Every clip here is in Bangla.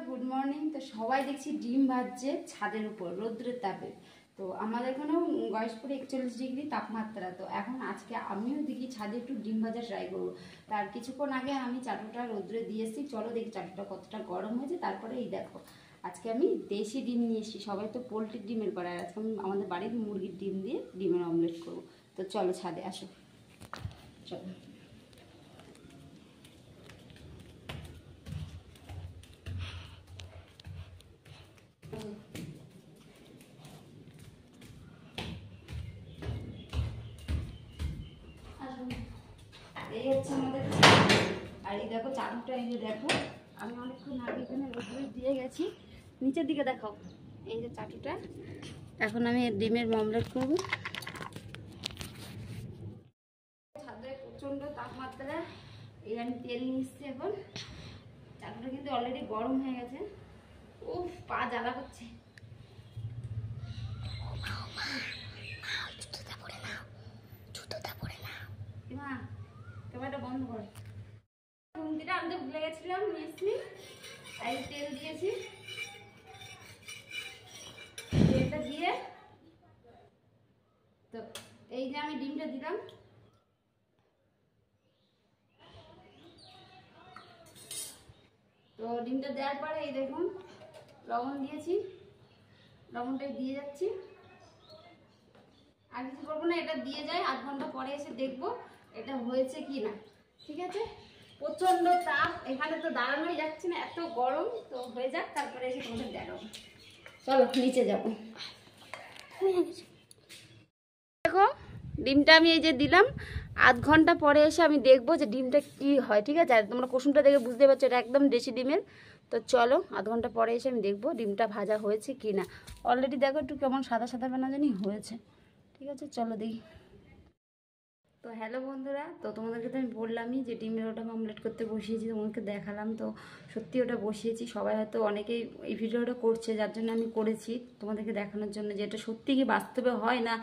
Good morning. তো সবাই দেখছি ডিম ভাজছে ছাদের উপর রৌদ্রের তাপে। তো আমাদের এখানেও গয়েশপুরে 41 ডিগ্রি তাপমাত্রা। তো এখন আজকে আমিও দেখি ছাদে একটু ডিম ভাজা ট্রাই করবো। তার কিছুক্ষণ আগে আমি চাটুটা রৌদ্রে দিয়ে এসেছি। চলো দেখি চাটুটা কতটা গরম হয়েছে। তারপরে এই দেখো আজকে আমি দেশি ডিম নিয়ে এসেছি। সবাই তো পোলট্রির ডিমের করে, আর আজকে আমি আমাদের বাড়ির মুরগির ডিম দিয়ে ডিমের অমলেট করবো। তো চলো ছাদে আসো, চলো। এই হচ্ছে আমাদের, আর এই দেখো চাটুটা, এই যে দেখো আমি অনেকক্ষণ আগে এখানে রোদ্রে দিয়ে গেছি। নিচের দিকে দেখাও, এই যে চাটুটা। এখন আমি ডিমের অমলেট করবো। ছাদে প্রচণ্ড তাপমাত্রা। এই আমি তেল নিচ্ছি এখন। চাটুটা কিন্তু অলরেডি গরম হয়ে গেছে। উফ, পা জ্বালা করছে। ক্যামেরাটা বন্ধ করে। ঘুমটিটা আনতে ভুলে গেছিলাম, নিয়েছি। এই তেল দিয়েছি, তেলটা দিয়ে তো এই যে আমি ডিমটা দিলাম। তো ডিমটা দেওয়ার পরে এই দেখুন লবণ দিয়েছি, লবণটাই দিয়ে যাচ্ছি। আর কিছু করবো না, এটা দিয়ে যায়। আধ ঘন্টা পরে এসে দেখবো এটা হয়েছে কি না। ঠিক আছে, প্রচন্ড তাপ, এখানে তো দাঁড়ানোই যাচ্ছে না, এত গরম। তো হয়ে যাক, তারপরে এসে তোমাদের দেখাবো। চলো নিচে যাবো। দেখো ডিমটা আমি এই যে দিলাম। আধ ঘন্টা পরে এসে আমি দেখবো যে ডিমটা কি হয়। ঠিক আছে, আর তোমরা কুসুমটা দেখে বুঝতে পারছো এটা একদম দেশি ডিমের। তো চলো আধ ঘন্টা পরে এসে আমি দেখবো ডিমটা ভাজা হয়েছে কি না। অলরেডি দেখো একটু কেমন সাদা সাদা বানা জানি হয়েছে। ঠিক আছে, চলো দেখি। তো হ্যালো বন্ধুরা, তো তোমাদেরকে তো আমি বললামই যে ডিমের ওটা অমলেট করতে বসিয়েছি, তোমাদেরকে দেখালাম। তো সত্যি ওটা বসিয়েছি। সবাই হয়তো অনেকেই এই ভিডিওটা করছে, যার জন্য আমি করেছি তোমাদেরকে দেখানোর জন্য যে এটা সত্যি কি বাস্তবে হয় না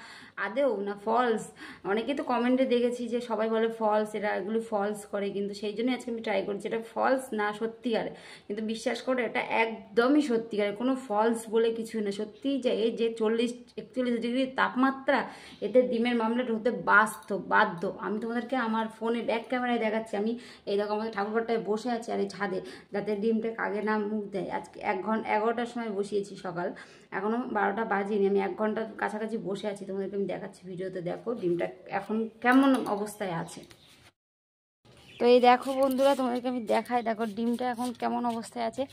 আদেও না ফলস। অনেকেই তো কমেন্টে দেখেছি যে সবাই বলে ফলস, এগুলো ফলস করে, কিন্তু সেই জন্যই আজকে আমি ট্রাই করছি। এটা ফলস না সত্যিকার, কিন্তু বিশ্বাস করে এটা একদমই সত্যিকার, কোনো ফলস বলে কিছু না। সত্যিই যে এই যে 40-41 ডিগ্রি তাপমাত্রা, এতে ডিমের অমলেট হতে বাধ্য। আমি তোমাদেরকে আমার ফোনে ব্যাক ক্যামেরায় দেখাচ্ছি। আমি এই দেখো আমাদের ঠাকুরঘরটায় বসে আছি আর এই ছাদে, যাতে ডিমটা কাগে না মুখ দেয়। আজকে 11টার সময় বসিয়েছি সকাল, এখনও 12টা বাজেনি। আমি 1 ঘন্টার কাছাকাছি বসে আছি। তোমাদেরকে আমি দেখাচ্ছি ভিডিওতে, দেখো ডিমটা এখন কেমন অবস্থায় আছে। তো এই দেখো বন্ধুরা, তোমাদেরকে আমি দেখাই, দেখো ডিমটা এখন কেমন অবস্থায় আছে।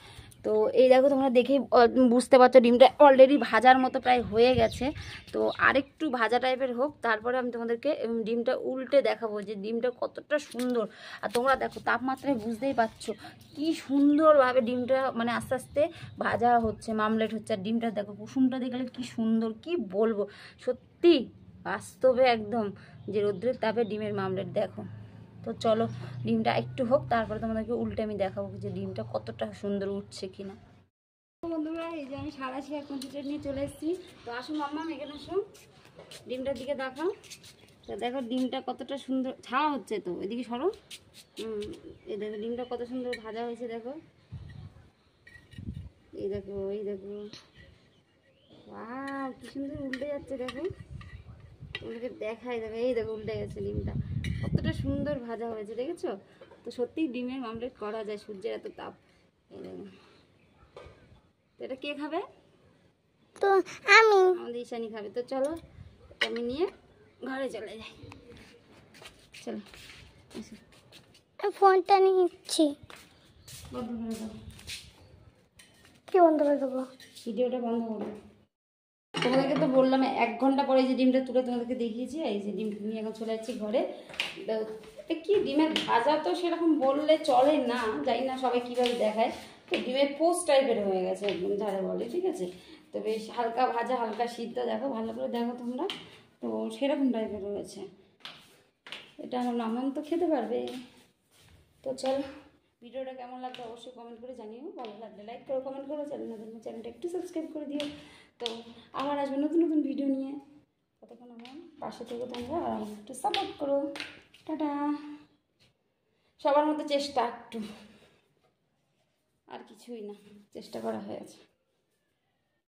তো এই দেখো তোমরা দেখেই বুঝতে পারছো ডিমটা অলরেডি ভাজার মতো প্রায় হয়ে গেছে। তো আরেকটু ভাজা টাইপের হোক, তারপরে আমি তোমাদেরকে ডিমটা উল্টে দেখাবো যে ডিমটা কতটা সুন্দর। আর তোমরা দেখো তাপমাত্রায় বুঝতেই পারছো কি সুন্দরভাবে ডিমটা মানে আস্তে আস্তে ভাজা হচ্ছে, মামলেট হচ্ছে। আর ডিমটা দেখো কুসুমটা দেখলে কি সুন্দর, কি বলবো। সত্যি বাস্তবে একদম যে রৌদ্রের তাপে ডিমের মামলেট দেখো। তো চলো ডিমটা একটু হোক, তারপরে তোমাদেরকে উল্টে আমি দেখাবো যে ডিমটা কতটা সুন্দর উঠছে কিনা। বন্ধুরা এই যে আমি সারাশি আর কম্পিউটার নিয়ে চলে এসেছি। তো আসো মাম্মা এখানে আসো, ডিমটার দিকে দেখাও। তো দেখো ডিমটা কতটা সুন্দর ছাড়া হচ্ছে। তো এদিকে সরো। এই দেখো ডিমটা কত সুন্দর ভাজা হয়েছে। দেখো এই দেখো, এই দেখো, ওয়াও কি সুন্দর উল্টে যাচ্ছে। দেখো তোমাদেরকে দেখাই, দেখো এই দেখো উল্টে গেছে ডিমটা, কতটা সুন্দর ভাজা হয়েছে দেখেছো। তো সত্যিই ডিমের অমলেট করা যায়, সূর্যের এত তাপ। এই দেখো, তো এটা কে খাবে? তো আমি, আমাদের ঈশানী খাবে। তো চলো আমি নিয়ে ঘরে চলে যাই। চলো ফোনটা নিচ্ছি। বন্ধ করে দেবো। কি বন্ধ করে দেবো? ভিডিওটা বন্ধ করবো। তোমাদেরকে তো বললাম 1 ঘন্টা পরে যে ডিমটা তুলে তোমাদেরকে দেখিয়েছি। এই যে ডিমটা নিয়ে এখন চলে যাচ্ছি ঘরে। এটা কি ডিমের ভাজা তো সেরকম বললে চলে না, জানি না সবাই কীভাবে দেখায়। তো ডিমের পোস্ট টাইপের হয়ে গেছে একদম, যারা বলে। ঠিক আছে, তো বেশ হালকা ভাজা হালকা সিদ্ধ, দেখো ভালো করে দেখো তোমরা। তো সেরকম টাইপের রয়েছে। এটা আমার মামান তো খেতে পারবে। তো চল, ভিডিওটা কেমন লাগবে অবশ্যই কমেন্ট করে জানিও। ভালো লাগলে লাইক করো, কমেন্ট করো, চ্যানেলটা একটু সাবস্ক্রাইব করে দিও। তো আবার আসবে নতুন নতুন ভিডিও নিয়ে। ততক্ষণ আমার পাশে থেকে তোমরা আর আমাকে একটু সাপোর্ট করো। টাটা। সবার মতো চেষ্টা একটু। আর কিছুই না, চেষ্টা করা হয়েছে।